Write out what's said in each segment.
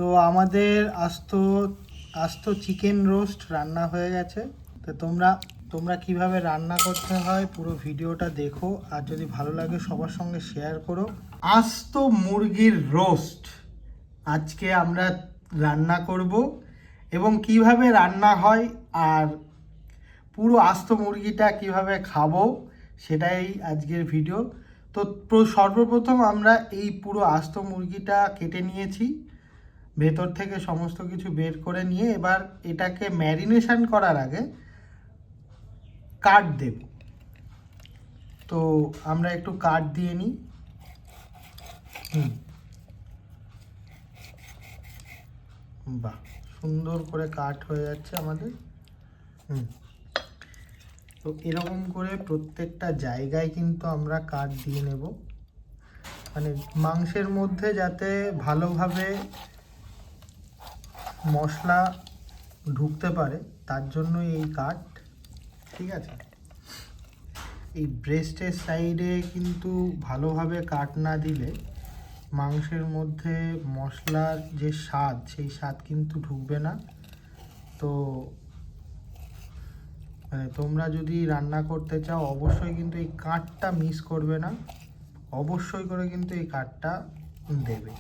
তো আমাদের আস্ত আস্ত চিকেন রোস্ট রান্না হয়ে গেছে। তো তোমরা কিভাবে রান্না করতে হয় পুরো ভিডিওটা দেখো, আর যদি ভালো লাগে সবার সঙ্গে শেয়ার করো। আস্ত মুরগির রোস্ট আজকে আমরা রান্না করব, এবং কিভাবে রান্না হয় আর পুরো আস্ত মুরগিটা কিভাবে খাবো সেটাই আজকের ভিডিও। তো সর্বপ্রথম আমরা এই পুরো আস্ত মুরগিটা কেটে নিয়েছি, ভেতর থেকে সমস্ত কিছু বের করে নিয়ে এবার এটাকে ম্যারিনেশন করার আগে কাট দেব। তো আমরা একটু কাট দিয়ে নিই। বাহ, সুন্দর করে কাট হয়ে যাচ্ছে আমাদের। তো এরকম করে প্রত্যেকটা জায়গায় কিন্তু আমরা কাট দিয়ে নেব, মানে মাংসের মধ্যে যাতে ভালোভাবে মশলা ঢুকতে পারে তার জন্য এই কাট। ঠিক আছে, এই ব্রেস্টের সাইডে কিন্তু ভালোভাবে কাট না দিলে মাংসের মধ্যে মশলার যে স্বাদ সেই স্বাদ কিন্তু ঢুকবে না। তো তোমরা যদি রান্না করতে চাও অবশ্যই কিন্তু এই কাটটা মিস করবে না, অবশ্যই করে কিন্তু এই কাটটা দেবে।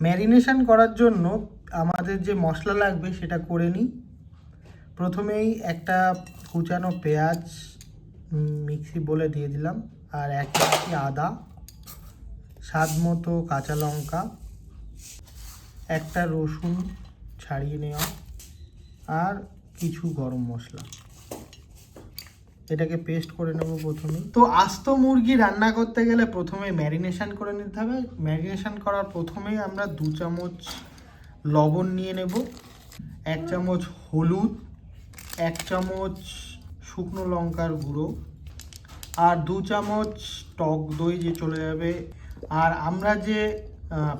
ম্যারিনেশন করার জন্য আমাদের যে মশলা লাগবে সেটা করে নিই। প্রথমেই একটা কুচানো পেঁয়াজ মিক্সি বলে দিয়ে দিলাম, আর এক ইঞ্চি আদা, স্বাদ মতো কাঁচা লঙ্কা, একটা রসুন ছাড়িয়ে নেওয়া, আর কিছু গরম মশলা। এটাকে পেস্ট করে নেব প্রথমেই। তো আস্ত মুরগি রান্না করতে গেলে প্রথমে ম্যারিনেশন করে নিতে হবে। ম্যারিনেশন করার প্রথমেই আমরা 2 চামচ লবণ নিয়ে নেব, 1 চামচ হলুদ, 1 চামচ শুকনো লঙ্কার গুঁড়ো, আর 2 চামচ টক দই যে চলে যাবে। আর আমরা যে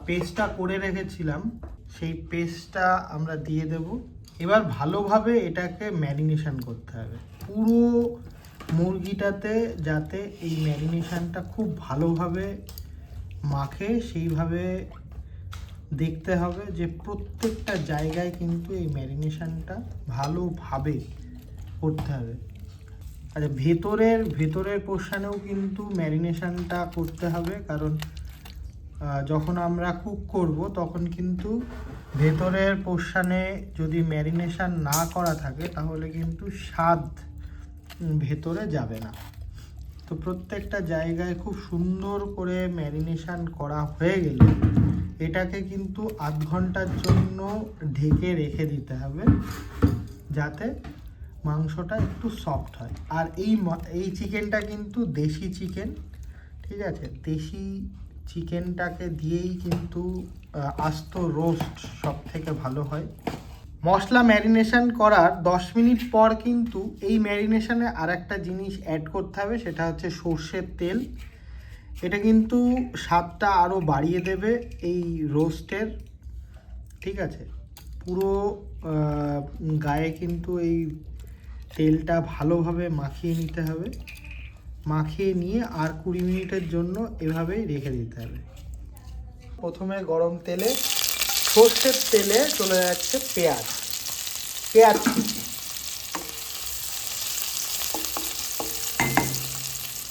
পেস্টটা করে রেখেছিলাম সেই পেস্টটা আমরা দিয়ে দেব। এবার ভালোভাবে এটাকে ম্যারিনেশন করতে হবে পুরো মুরগিটাতে, যাতে এই ম্যারিনেশনটা খুব ভালোভাবে মাখে সেইভাবে দেখতে হবে যে প্রত্যেকটা জায়গায় কিন্তু এই ম্যারিনেশনটা ভালোভাবে করতে হবে। আচ্ছা, ভেতরের পোর্শনেও কিন্তু ম্যারিনেশনটা করতে হবে, কারণ যখন আমরা কুক করব তখন কিন্তু ভেতরের পোর্শনে যদি ম্যারিনেশন না করা থাকে তাহলে কিন্তু স্বাদ ভেতরে যাবে না। তো প্রত্যেকটা জায়গায় খুব সুন্দর করে ম্যারিনেশন করা হয়ে গেলে এটাকে কিন্তু আধ ঘন্টার জন্য ঢেকে রেখে দিতে হবে, যাতে মাংসটা একটু সফট হয়। আর এই চিকেনটা কিন্তু দেশি চিকেন, ঠিক আছে? দেশি চিকেনটাকে দিয়েই কিন্তু আস্ত রোস্ট সব থেকে ভালো হয়। মশলা ম্যারিনেশন করার 10 মিনিট পর কিন্তু এই ম্যারিনেশনে আর একটা জিনিস অ্যাড করতে হবে, সেটা হচ্ছে সর্ষের তেল। এটা কিন্তু স্বাদটা আরও বাড়িয়ে দেবে এই রোস্টের। ঠিক আছে, পুরো গায়ে কিন্তু এই তেলটা ভালোভাবে মাখিয়ে নিতে হবে। মাখিয়ে নিয়ে আর 20 মিনিটের জন্য এভাবেই রেখে দিতে হবে। প্রথমে গরম তেলে, সর্ষের তেলে চলে যাচ্ছে পেঁয়াজ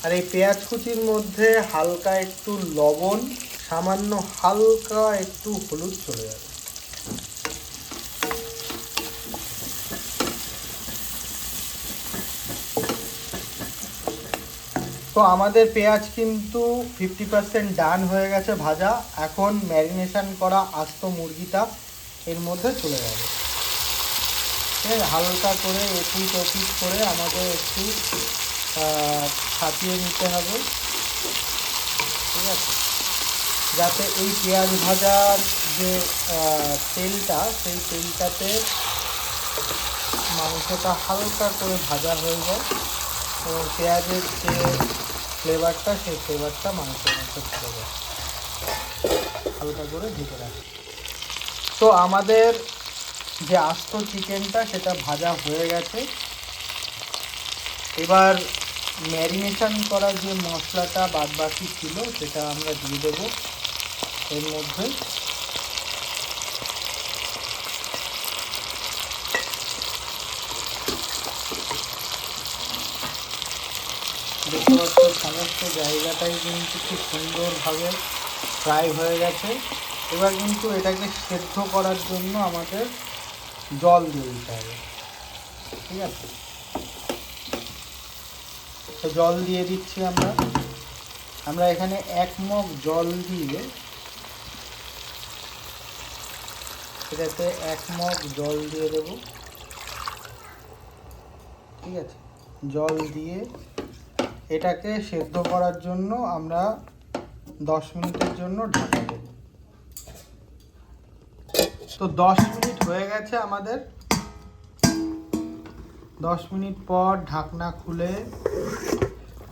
আর এই পেঁয়াজ কুচির মধ্যে হালকা একটু লবণ, সামান্য হালকা একটু হলুদ চলে যাবে। তো আমাদের পেঁয়াজ কিন্তু 50% ডান হয়ে গেছে ভাজা। এখন ম্যারিনেশন করা আস্ত মুরগিটা এর মধ্যে চলে যাবে। ঠিক আছে, হালকা করে এপিট ওপিট করে আমাদের একটু ছাপিয়ে নিতে হবে। ঠিক আছে, যাতে এই পেঁয়াজ ভাজার যে তেলটা সেই তেলটাতে মাংসটা হালকা করে ভাজা হয়ে যায় এবং পেঁয়াজের যে ফ্লেভারটা সেই ফ্লেভারটা মাংসের মধ্যে চলে যায়। হালকা করে ঢেকে রাখি। তো আমাদের যে আস্ত চিকেনটা সেটা ভাজা হয়ে গেছে। এবার ম্যারিনেশন করা যে মশলাটা বাদবাকি ছিল সেটা আমরা দিয়ে দেবো এর মধ্যে। সমস্ত জায়গাটাই কিন্তু খুব সুন্দরভাবে ফ্রাই হয়ে গেছে। এবার কিন্তু এটাকে সেদ্ধ করার জন্য আমাদের জল দিয়ে দিতে হবে, ঠিক আছে? তো জল দিয়ে দিচ্ছি আমরা এখানে 1 মগ জল দিয়ে এটাতে 1 মগ জল দিয়ে দেব, ঠিক আছে? জল দিয়ে এটাকে সেদ্ধ করার জন্য আমরা 10 মিনিটের জন্য ঢাকা দেব। তো 10 মিনিট হয়ে গেছে আমাদের। 10 মিনিট পর ঢাকনা খুলে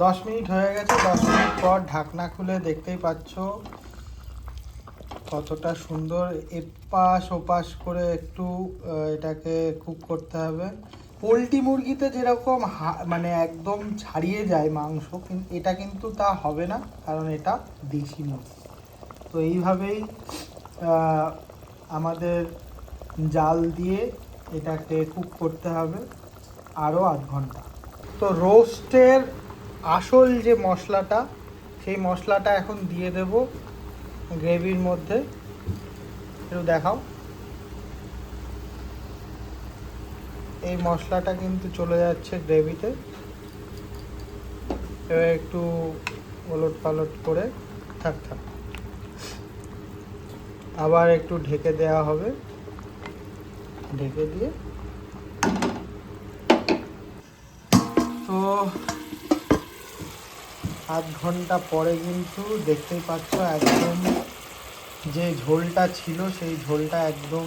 10 মিনিট হয়ে গেছে। 10 মিনিট পর ঢাকনা খুলে দেখতেই পাচ্ছ কতটা সুন্দর এপাশ ওপাশ করে একটু এটাকে কুক করতে হবে। পোলট্রি মুরগিতে যেরকম মানে একদম ছাড়িয়ে যায় মাংস, কিন্তু এটা কিন্তু তা হবে না, কারণ এটা দেশি মুরগি। তো এইভাবেই আমাদের জাল দিয়ে এটাকে কুক করতে হবে আরও 8 ঘন্টা। তো রোস্টের আসল যে মশলাটা, সেই মশলাটা এখন দিয়ে দেব গ্রেভির মধ্যে। একটু দেখাও। এই মশলাটা কিন্তু চলে যাচ্ছে গ্রেভিতে। এবার একটু ওলট পালট করে থাক। আবার একটু ঢেকে দেওয়া হবে, ঢেকে দিয়ে তো 8 ঘন্টা পরে কিন্তু দেখতেই পাচ্ছ একদম যে ঝোলটা ছিল সেই ঝোলটা একদম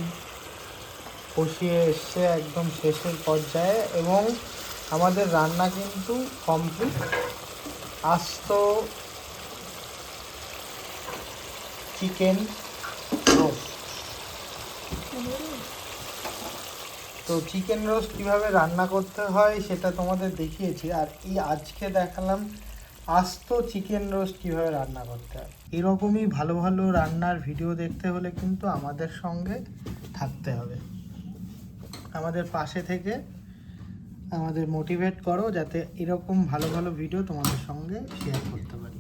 কষিয়ে এসছে একদম শেষের পর্যায়ে, এবং আমাদের রান্না কিন্তু কমপ্লিট। আস্ত চিকেন রোস্ট। তো চিকেন রোস্ট কীভাবে রান্না করতে হয় সেটা তোমাদের দেখিয়েছি, আর এই আজকে দেখালাম আস্ত চিকেন রোস্ট কীভাবে রান্না করতে হয়। এরকমই ভালো ভালো রান্নার ভিডিও দেখতে হলে কিন্তু আমাদের সঙ্গে থাকতে হবে, আমাদের পাশে থেকে আমাদের মোটিভেট করো, যাতে এরকম ভালো ভালো ভিডিও তোমাদের সঙ্গে শেয়ার করতে পারি।